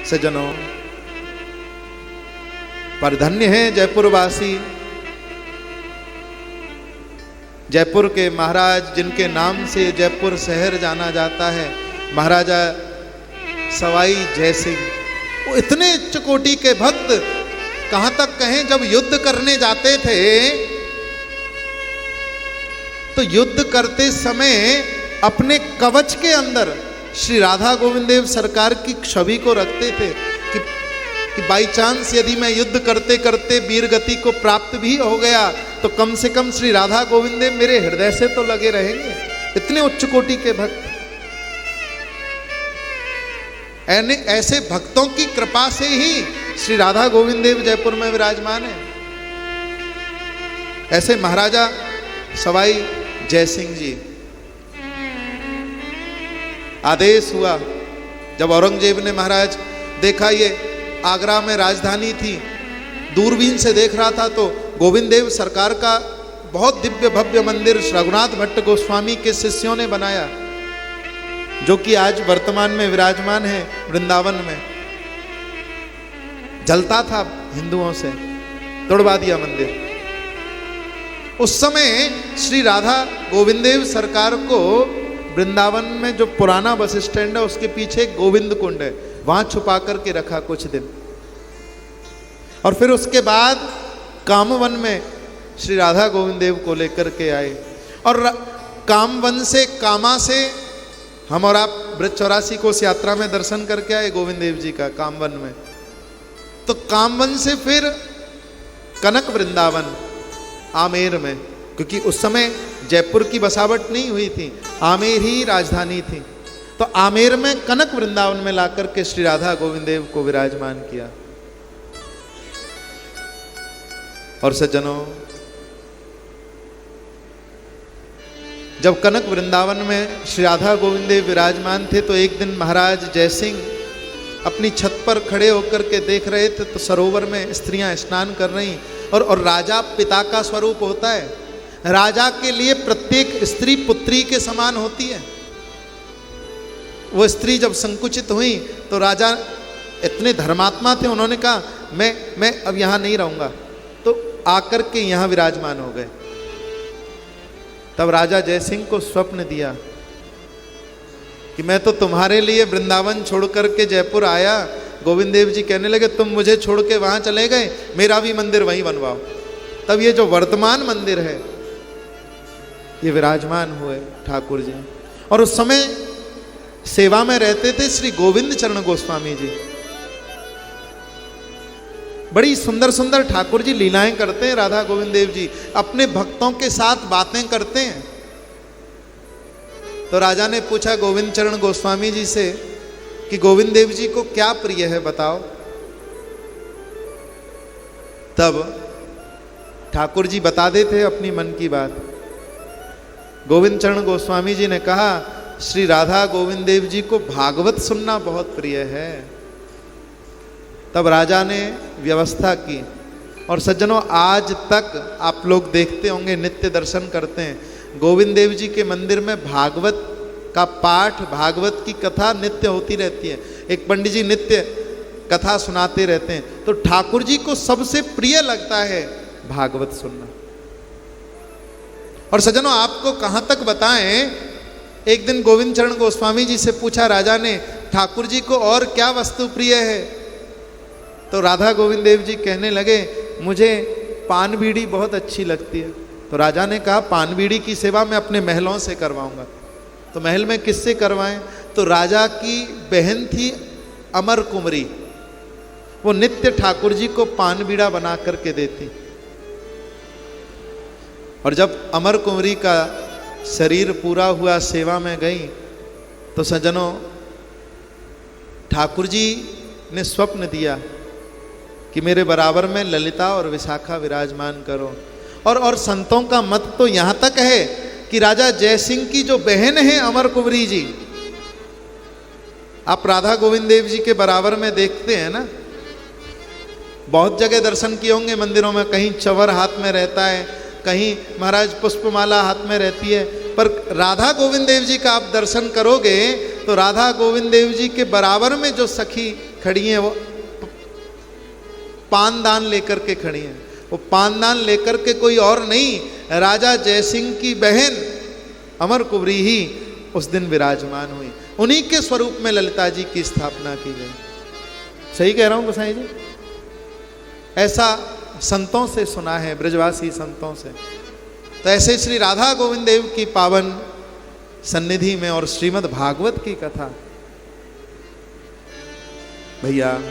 सज्जनों, पर धन्य है जयपुरवासी, जयपुर के महाराज जिनके नाम से जयपुर शहर जाना जाता है, महाराजा सवाई जय सिंह। वो इतने उच्च कोटि के भक्त, कहां तक कहें, जब युद्ध करने जाते थे तो युद्ध करते समय अपने कवच के अंदर श्री राधा गोविंद देव सरकार की छवि को रखते थे कि बाई चांस यदि मैं युद्ध करते करते वीर गति को प्राप्त भी हो गया तो कम से कम श्री राधा गोविंद देव मेरे हृदय से तो लगे रहेंगे। इतने उच्च कोटि के भक्त, ऐसे भक्तों की कृपा से ही श्री राधा गोविंद देव जयपुर में विराजमान है। ऐसे महाराजा सवाई जय सिंह जी, आदेश हुआ जब औरंगजेब ने महाराज देखा ये आगरा में राजधानी थी, दूरबीन से देख रहा था तो गोविंद देव सरकार का बहुत दिव्य भव्य मंदिर रघुनाथ भट्ट गोस्वामी के शिष्यों ने बनाया, जो कि आज वर्तमान में विराजमान है वृंदावन में। जलता था हिंदुओं से, तोड़वा दिया मंदिर। उस समय श्री राधा गोविंद देव सरकार को वृंदावन में जो पुराना बस स्टैंड है उसके पीछे गोविंद कुंड है, वहां छुपा करके रखा कुछ दिन, और फिर उसके बाद कामवन में श्री राधा गोविंद देव को लेकर के आए। और कामवन से, कामा से हम और आप ब्रज 84 को उस यात्रा में दर्शन करके आए गोविंद देव जी का कामवन में। तो कामवन से फिर कनक वृंदावन आमेर में, क्योंकि उस समय जयपुर की बसावट नहीं हुई थी, आमेर ही राजधानी थी, तो आमेर में कनक वृंदावन में लाकर के श्री राधा गोविंद देव को विराजमान किया। और सज्जनों, जब कनक वृंदावन में श्री राधा गोविंद देव विराजमान थे तो एक दिन महाराज जय सिंह अपनी छत पर खड़े होकर के देख रहे थे तो सरोवर में स्त्रियां स्नान कर रही, और राजा पिता का स्वरूप होता है, राजा के लिए प्रत्येक स्त्री पुत्री के समान होती है। वो स्त्री जब संकुचित हुई तो राजा इतने धर्मात्मा थे, उन्होंने कहा मैं अब यहाँ नहीं रहूँगा, तो आकर के यहाँ विराजमान हो गए। तब राजा जय सिंह को स्वप्न दिया कि मैं तो तुम्हारे लिए वृंदावन छोड़ करके जयपुर आया। गोविंद देव जी कहने लगे तुम मुझे छोड़ के वहाँ चले गए, मेरा भी मंदिर वहीं बनवाओ। तब ये जो वर्तमान मंदिर है ये विराजमान हुए ठाकुर जी, और उस समय सेवा में रहते थे श्री गोविंद चरण गोस्वामी जी। बड़ी सुंदर सुंदर ठाकुर जी लीलाएं करते हैं, राधा गोविंद देव जी अपने भक्तों के साथ बातें करते हैं। तो राजा ने पूछा गोविंद चरण गोस्वामी जी से कि गोविंद देव जी को क्या प्रिय है बताओ। तब ठाकुर जी बता देते अपनी मन की बात। गोविंद चरण गोस्वामी जी ने कहा श्री राधा गोविंद देव जी को भागवत सुनना बहुत प्रिय है। तब राजा ने व्यवस्था की, और सज्जनों आज तक आप लोग देखते होंगे, नित्य दर्शन करते हैं, गोविंद देव जी के मंदिर में भागवत का पाठ, भागवत की कथा नित्य होती रहती है। एक पंडित जी नित्य कथा सुनाते रहते हैं। तो ठाकुर जी को सबसे प्रिय लगता है भागवत सुनना। और सज्जनों आपको कहाँ तक बताएं, एक दिन गोविंद चरण गोस्वामी जी से पूछा राजा ने ठाकुर जी को और क्या वस्तु प्रिय है। तो राधा गोविंद देव जी कहने लगे मुझे पान बीड़ी बहुत अच्छी लगती है। तो राजा ने कहा पान बीड़ी की सेवा मैं अपने महलों से करवाऊंगा। तो महल में किससे करवाएं। तो राजा की बहन थी अमर कुंवरी, वो नित्य ठाकुर जी को पान बीड़ा बना करके देती। और जब अमर कुंवरी का शरीर पूरा हुआ, सेवा में गई, तो सज्जनों ठाकुर जी ने स्वप्न दिया कि मेरे बराबर में ललिता और विशाखा विराजमान करो। और संतों का मत तो यहाँ तक है कि राजा जय सिंह की जो बहन है अमर कुंवरी जी, आप राधा गोविंद देव जी के बराबर में देखते हैं ना, बहुत जगह दर्शन किए होंगे मंदिरों में, कहीं चवर हाथ में रहता है, कहीं महाराज पुष्पमाला हाथ में रहती है, पर राधा गोविंद देव जी का आप दर्शन करोगे तो राधा गोविंद देव जी के बराबर में जो सखी खड़ी हैं, वो पानदान लेकर के खड़ी हैं। वो पानदान लेकर के कोई और नहीं, राजा जयसिंह की बहन अमर कुंवरी ही उस दिन विराजमान हुई। उन्हीं के स्वरूप में ललिता जी की स्थापना की गई। सही कह रहा हूं गोसाई जी? ऐसा संतों से सुना है, ब्रजवासी संतों से। तो ऐसे श्री राधा गोविंद देव की पावन सन्निधि में और श्रीमद् भागवत की कथा भैया